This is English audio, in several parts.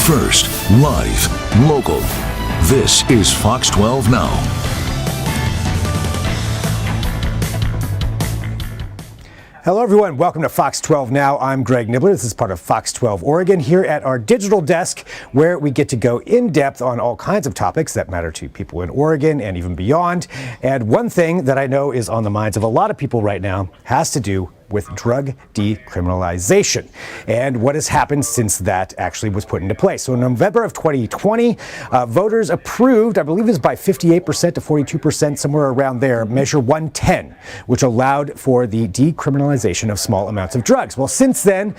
First, live, local. This is Fox 12 Now. Hello, everyone. Welcome to Fox 12 Now. I'm Greg Nibbler. This is part of Fox 12 Oregon here at our digital desk, where we get to go in depth on all kinds of topics that matter to people in Oregon and even beyond. And one thing that I know is on the minds of a lot of people right now has to do with drug decriminalization and what has happened since that actually was put into place. So in November of 2020, voters approved, I believe it was by 58% to 42%, somewhere around there, Measure 110, which allowed for the decriminalization of small amounts of drugs. Well, since then,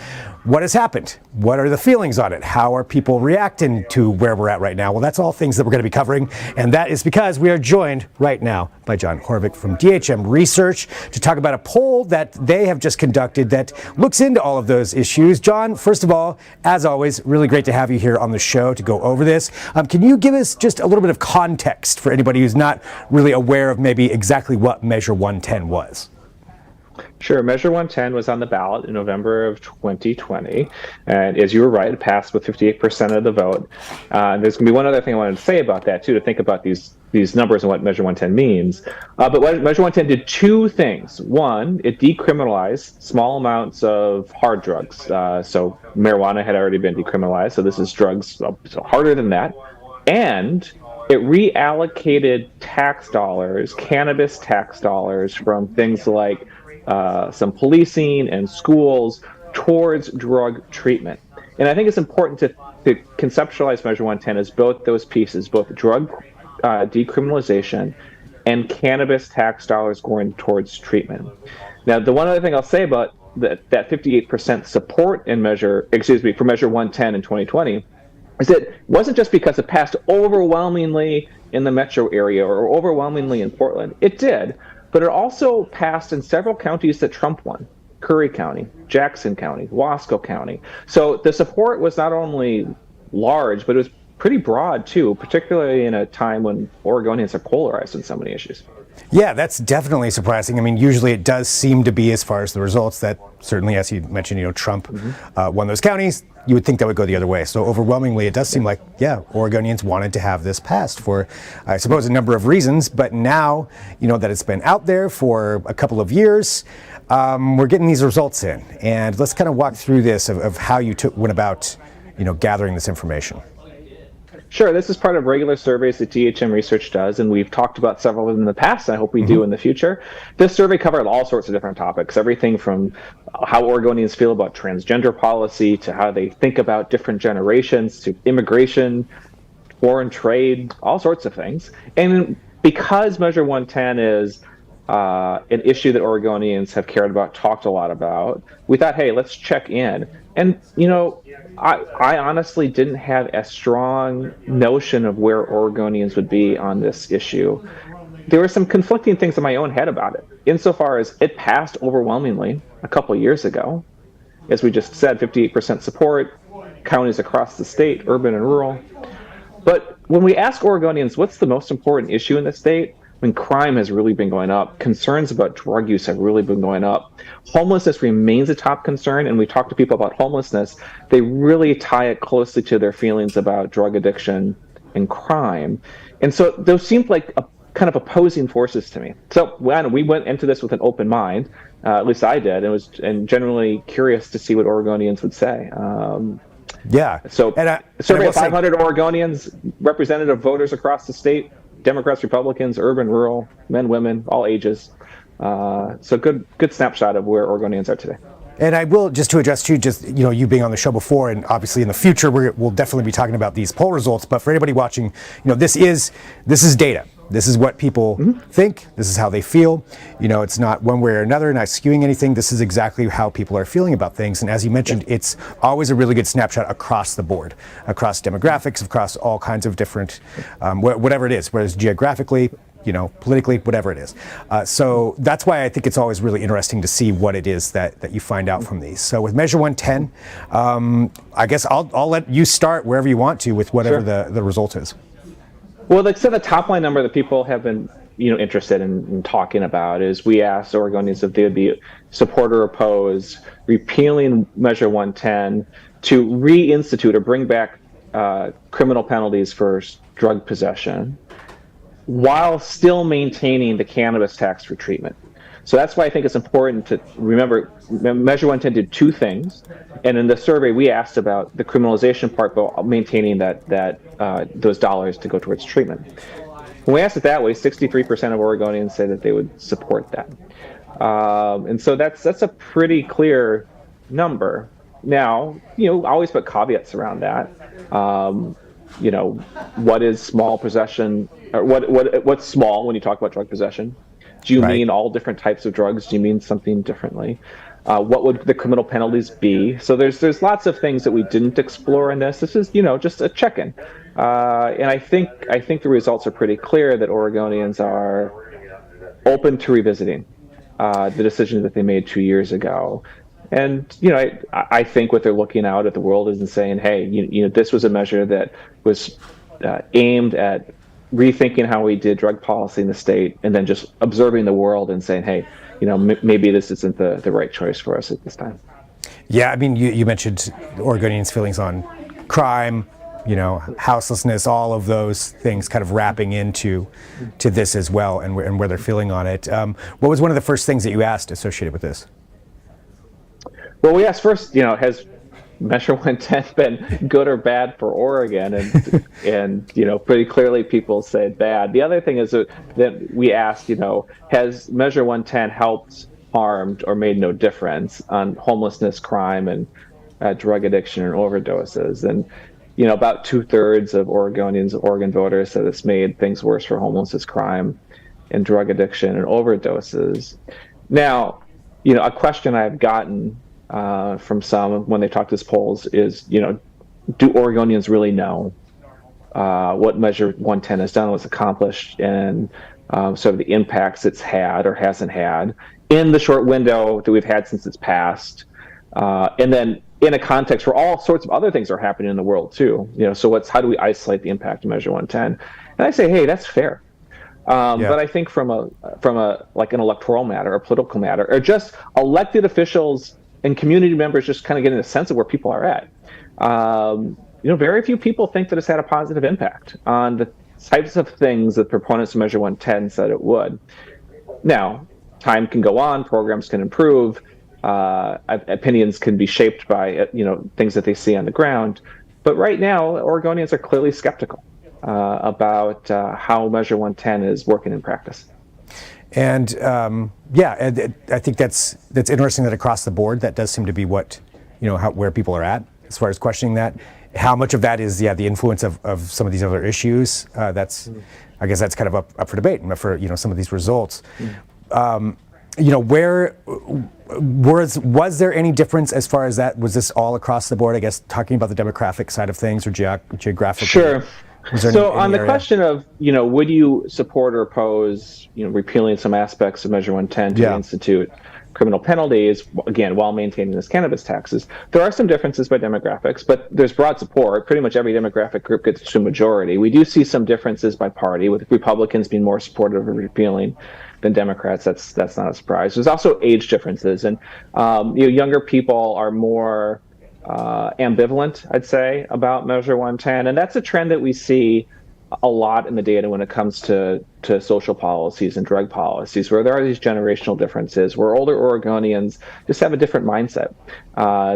what has happened? What are the feelings on it? How are people reacting to where we're at right now? Well, that's all things that we're going to be covering, and that is because we are joined right now by John Horvick from DHM Research to talk about a poll that they have just conducted that looks into all of those issues. John, first of all, as always, really great to have you here on the show to go over this. Can you give us just a little bit of context for anybody who's not really aware of maybe exactly what Measure 110 was? Sure. Measure 110 was on the ballot in November of 2020. And as you were right, it passed with 58% of the vote. There's going to be one other thing I wanted to say about that, too, to think about these numbers and what Measure 110 means. But Measure 110 did two things. One, it decriminalized small amounts of hard drugs. So marijuana had already been decriminalized. So this is drugs so harder than that. And it reallocated tax dollars, cannabis tax dollars, from things like some policing and schools towards drug treatment. And I think it's important to conceptualize Measure 110 as both those pieces, both drug decriminalization and cannabis tax dollars going towards treatment. Now, the one other thing I'll say about that 58% support for Measure 110 in 2020 is that it wasn't just because it passed overwhelmingly in the metro area or overwhelmingly in Portland. It did. But it also passed in several counties that Trump won: Curry County, Jackson County, Wasco County. So the support was not only large, but it was pretty broad, too, particularly in a time when Oregonians are polarized on so many issues. Yeah, that's definitely surprising. I mean, usually it does seem to be, as far as the results, that certainly, as you mentioned, Trump won those counties. You would think that would go the other way. So overwhelmingly, it does seem like, Oregonians wanted to have this passed for, I suppose, a number of reasons. But now, that it's been out there for a couple of years, we're getting these results in. And let's kind of walk through this of how you went about, gathering this information. Sure. This is part of regular surveys that DHM Research does, and we've talked about several of them in the past, and I hope we do in the future. This survey covered all sorts of different topics, everything from how Oregonians feel about transgender policy to how they think about different generations to immigration, foreign trade, all sorts of things. And because Measure 110 is an issue that Oregonians have cared about, talked a lot about, we thought, hey, let's check in. And, I honestly didn't have a strong notion of where Oregonians would be on this issue. There were some conflicting things in my own head about it, insofar as it passed overwhelmingly a couple of years ago. As we just said, 58% support, counties across the state, urban and rural. But when we ask Oregonians, what's the most important issue in the state? I mean, crime has really been going up. Concerns about drug use have really been going up. Homelessness remains a top concern, and we talk to people about homelessness. They really tie it closely to their feelings about drug addiction and crime. And so those seemed like kind of opposing forces to me. So when we went into this with an open mind, at least I did, and generally curious to see what Oregonians would say. So a survey of 500 Oregonians, representative voters across the state, Democrats, Republicans, urban, rural, men, women, all ages. So good snapshot of where Oregonians are today. And I will, just to address you being on the show before, and obviously in the future we'll definitely be talking about these poll results. But for anybody watching, this is data. This is what people think. This is how they feel. It's not one way or another, not skewing anything. This is exactly how people are feeling about things. And as you mentioned, it's always a really good snapshot across the board, across demographics, across all kinds of different, whatever it is, whether it's geographically, politically, whatever it is. So that's why I think it's always really interesting to see what it is that you find out from these. So with Measure 110, I guess I'll let you start wherever you want to with whatever the result is. Well, the top line number that people have been interested in talking about is, we asked Oregonians if they would be support or oppose repealing Measure 110 to reinstitute or bring back criminal penalties for drug possession while still maintaining the cannabis tax for treatment. So that's why I think it's important to remember Measure 110 did two things. And in the survey, we asked about the criminalization part, but maintaining those dollars to go towards treatment. When we asked it that way, 63% of Oregonians say that they would support that. And so that's a pretty clear number. Now, always put caveats around that. What is small possession, or what's small when you talk about drug possession? Do you mean all different types of drugs? Do you mean something differently? What would the criminal penalties be? So there's lots of things that we didn't explore in this. This is just a check-in, and I think the results are pretty clear that Oregonians are open to revisiting the decision that they made 2 years ago. And I think what they're looking out at the world is and saying, hey, this was a measure that was aimed at rethinking how we did drug policy in the state, and then just observing the world and saying, hey, maybe this isn't the right choice for us at this time. Yeah, I mean, you mentioned Oregonians' feelings on crime, houselessness, all of those things kind of wrapping into this as well, and where they're feeling on it. What was one of the first things that you asked associated with this? Well, we asked first, has Measure 110 been good or bad for Oregon? And pretty clearly people said bad. The other thing is that we asked, has Measure 110 helped, harmed, or made no difference on homelessness, crime, and drug addiction and overdoses? And about 2/3 of Oregon voters said it's made things worse for homelessness, crime, and drug addiction and overdoses. Now, a question I've gotten from some when they talk to these polls is, do Oregonians really know what Measure 110 has done, what's accomplished, and sort of the impacts it's had or hasn't had in the short window that we've had since it's passed, and then in a context where all sorts of other things are happening in the world too. So how do we isolate the impact of Measure 110? And I say, hey, that's fair. But I think from a like an electoral matter, a political matter, or just elected officials and community members just kind of getting a sense of where people are at. Very few people think that it's had a positive impact on the types of things that proponents of Measure 110 said it would. Now, time can go on, programs can improve, opinions can be shaped by things that they see on the ground. But right now, Oregonians are clearly skeptical about how Measure 110 is working in practice. And I think that's interesting that across the board, that does seem to be what, where people are at as far as questioning that. How much of that is, the influence of some of these other issues? I guess that's kind of up for debate for, some of these results. Where was there any difference as far as that? Was this all across the board? I guess talking about the demographic side of things or geographic. Sure. So on the question of, would you support or oppose, repealing some aspects of Measure 110 to institute criminal penalties, again, while maintaining this cannabis taxes, there are some differences by demographics, but there's broad support. Pretty much every demographic group gets to a majority. We do see some differences by party, with Republicans being more supportive of repealing than Democrats. That's not a surprise. There's also age differences, and younger people are more ambivalent, I'd say, about Measure 110, and that's a trend that we see a lot in the data when it comes to social policies and drug policies, where there are these generational differences, where older Oregonians just have a different mindset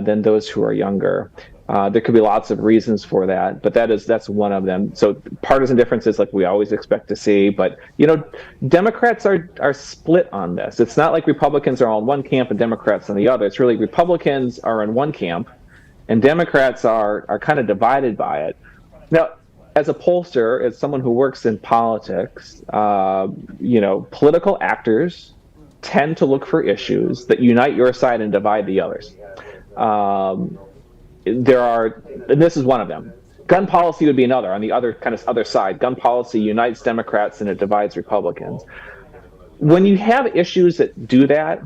than those who are younger. There could be lots of reasons for that, but that's one of them. So partisan differences, like we always expect to see, but Democrats are split on this. It's not like Republicans are all in one camp and Democrats on the other. It's really Republicans are in one camp and Democrats are kind of divided by it. Now, as a pollster, as someone who works in politics, political actors tend to look for issues that unite your side and divide the others. And this is one of them. Gun policy would be another, on the other side. Gun policy unites Democrats and it divides Republicans. When you have issues that do that,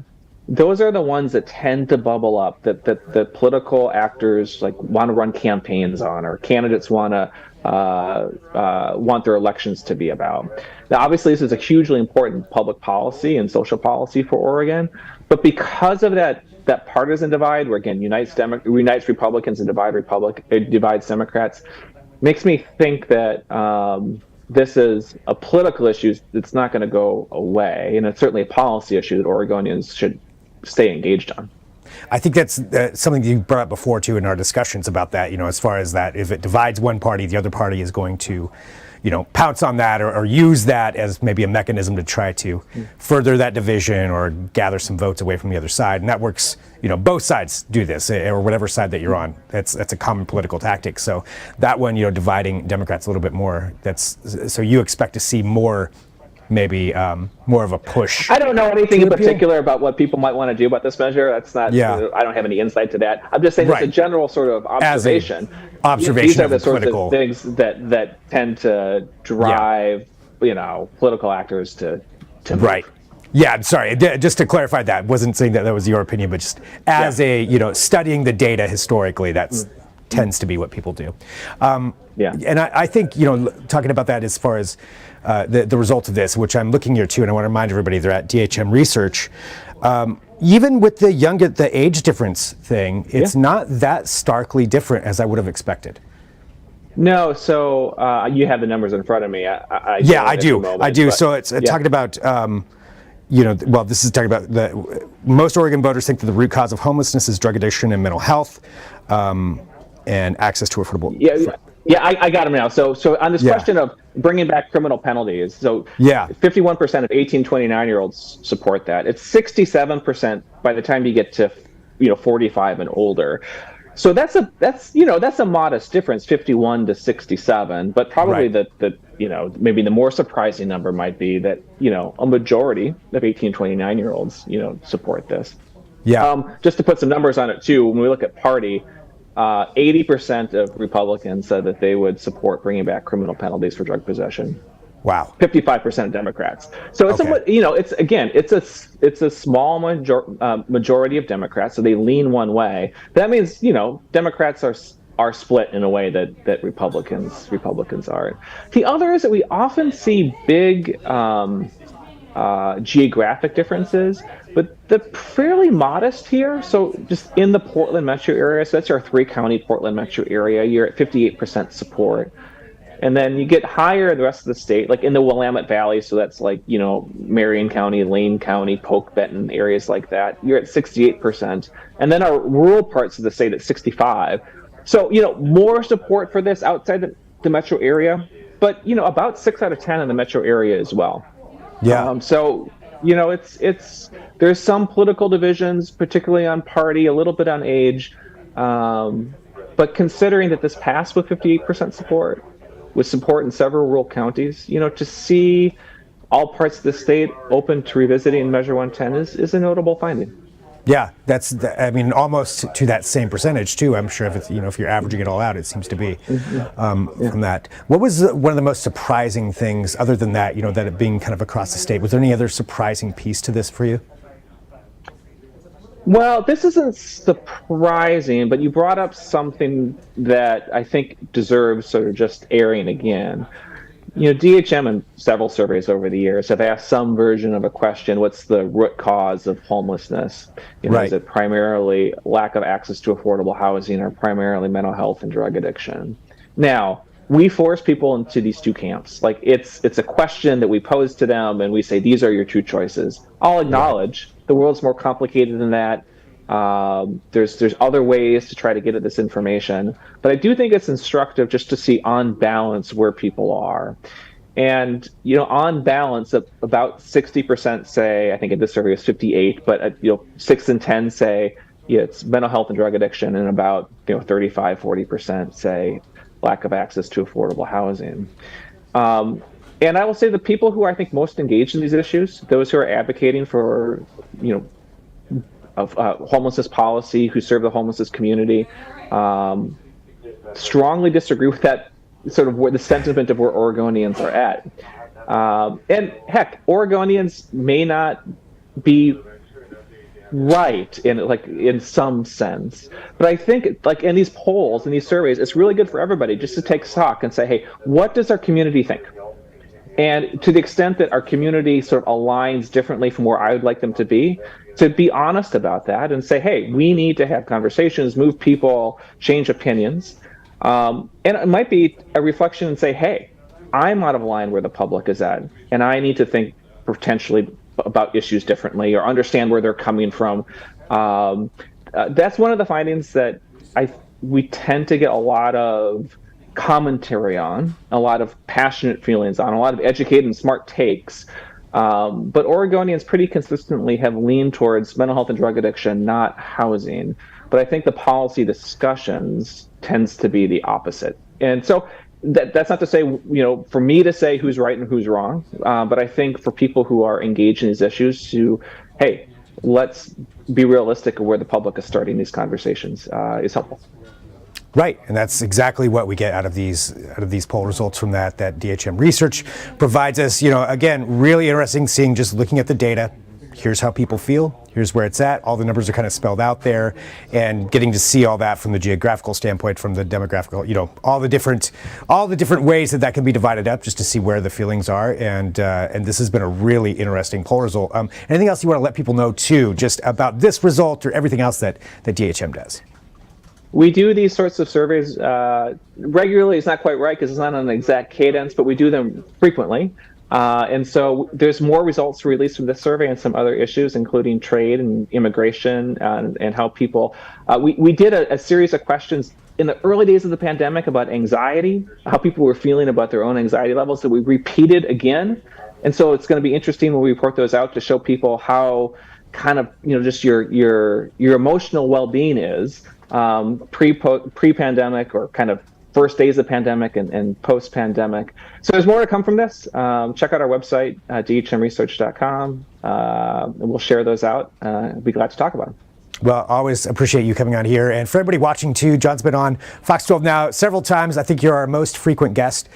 those are the ones that tend to bubble up, that the political actors want to run campaigns on, or candidates want their elections to be about. Now, obviously, this is a hugely important public policy and social policy for Oregon, but because of that partisan divide, where again unites Republicans and divides Democrats, makes me think that this is a political issue that's not going to go away, and it's certainly a policy issue that Oregonians should stay engaged on. I think that's something you brought up before too in our discussions about that. As far as that, if it divides one party, the other party is going to, pounce on that or use that as maybe a mechanism to try to further that division or gather some votes away from the other side. And that works. Both sides do this, or whatever side that you're on. That's a common political tactic. So that one, dividing Democrats a little bit more. So you expect to see more. Maybe more of a push. I don't know anything in particular about what people might want to do about this measure. That's not. Yeah. I don't have any insight to that. I'm just saying it's a general sort of observation. These are the sorts of things that tend to drive, political actors to move. Right. Yeah, I'm sorry. Just to clarify that, wasn't saying that was your opinion, but just as studying the data historically, that's tends to be what people do. And I think, talking about that as far as the result of this, which I'm looking here too, and I want to remind everybody they're at DHM Research. Even with the age difference thing, it's not that starkly different as I would have expected. No, so you have the numbers in front of me. I do. So it's talking about, this is talking about most Oregon voters think that the root cause of homelessness is drug addiction and mental health, and access to affordable. Yeah, I got them now. So on this question of bringing back criminal penalties, 51% of 18-29-year-olds support that. It's 67% by the time you get to 45 and older. So that's a modest difference, 51 to 67. But probably maybe the more surprising number might be that a majority of 18-29-year-olds support this. Yeah. Just to put some numbers on it too, when we look at party. 80% of Republicans said that they would support bringing back criminal penalties for drug possession. Wow. 55% of Democrats. So it's a small majority of Democrats. So they lean one way. That means Democrats are split in a way that Republicans aren't. The other is that we often see big geographic differences, but they're fairly modest here. So just in the Portland metro area, so that's our 3-county Portland metro area, you're at 58% support. And then you get higher in the rest of the state, like in the Willamette Valley, so that's like, Marion County, Lane County, Polk, Benton, areas like that, you're at 68%. And then our rural parts of the state at 65%. So, more support for this outside the metro area, but, about 6 out of 10 in the metro area as well. Yeah. There's some political divisions, particularly on party, a little bit on age, but considering that this passed with 58% support, with support in several rural counties, to see all parts of the state open to revisiting Measure 110 is a notable finding. Yeah, almost to that same percentage too. I'm sure if you're averaging it all out, it seems to be from that. What was one of the most surprising things, other than that, that it being kind of across the state? Was there any other surprising piece to this for you? Well, this isn't surprising, but you brought up something that I think deserves sort of just airing again. DHM and several surveys over the years have asked some version of a question: what's the root cause of homelessness? Is it primarily lack of access to affordable housing, or primarily mental health and drug addiction? Now, we force people into these two camps. Like it's a question that we pose to them, and we say these are your two choices. I'll acknowledge the world's more complicated than that. There's other ways to try to get at this information, but I do think it's instructive just to see on balance where people are. And on balance, about 60% say, I think in this survey it's 58, but 6 in 10 say it's mental health and drug addiction, and about 35-40% say lack of access to affordable housing. And I will say the people who are, I think, most engaged in these issues, those who are advocating for of homelessness policy, who serve the homelessness community, strongly disagree with that sort of where the sentiment of where Oregonians are at. And heck, Oregonians may not be right in some sense, but I think like in these polls and these surveys, it's really good for everybody just to take stock and say, hey, what does our community think? And to the extent that our community sort of aligns differently from where I would like them to be honest about that and say, hey, we need to have conversations, move people, change opinions. And it might be a reflection and say, hey, I'm out of line where the public is at, and I need to think potentially about issues differently or understand where they're coming from. That's one of the findings that we tend to get a lot of commentary on, a lot of passionate feelings on, a lot of educated and smart takes. But Oregonians pretty consistently have leaned towards mental health and drug addiction, not housing. But I think the policy discussions tends to be the opposite. And so that's not to say, for me to say who's right and who's wrong. But I think for people who are engaged in these issues hey, let's be realistic of where the public is starting these conversations is helpful. Right, and that's exactly what we get out of these poll results from that DHM research provides us. Again, really interesting seeing, just looking at the data. Here's how people feel. Here's where it's at. All the numbers are kind of spelled out there, and getting to see all that from the geographical standpoint, from the demographical, all the different ways that can be divided up, just to see where the feelings are. And this has been a really interesting poll result. Anything else you want to let people know too, just about this result or everything else that DHM does? We do these sorts of surveys regularly. It's not quite right because it's not on an exact cadence, but we do them frequently. And so there's more results released from this survey and some other issues, including trade and immigration and how people. We did a series of questions in the early days of the pandemic about anxiety, how people were feeling about their own anxiety levels, that we repeated again. And so it's going to be interesting when we report those out to show people how kind of, just your emotional well-being is pre-pandemic or kind of first days of the pandemic and post-pandemic. So there's more to come from this. Check out our website, dhmresearch.com, and we'll share those out. I'd be glad to talk about them. Well, always appreciate you coming on here. And for everybody watching too, John's been on Fox 12 now several times. I think you're our most frequent guest,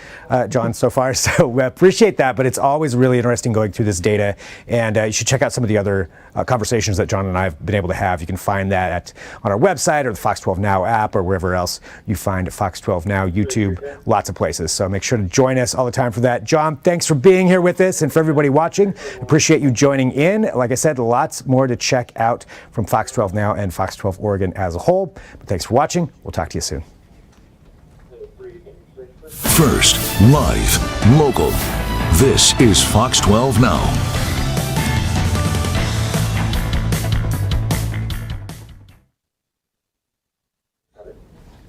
John, so far. So we appreciate that. But it's always really interesting going through this data. And you should check out some of the other conversations that John and I have been able to have. You can find that on our website or the Fox 12 Now app or wherever else you find Fox 12 Now, YouTube, lots of places. So make sure to join us all the time for that. John, thanks for being here with us. And for everybody watching, appreciate you joining in. Like I said, lots more to check out from Fox 12 Now and Fox 12 Oregon as a whole. But thanks for watching. We'll talk to you soon. First, live, local. This is Fox 12 Now.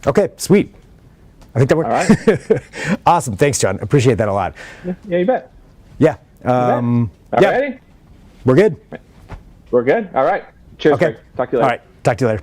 Okay, sweet. I think that worked. All right. Awesome. Thanks, John. Appreciate that a lot. Yeah, you bet. Yeah. All yeah. righty. We're good. We're good. All right. Cheers. Okay. Greg. Talk to you later. All right. Talk to you later.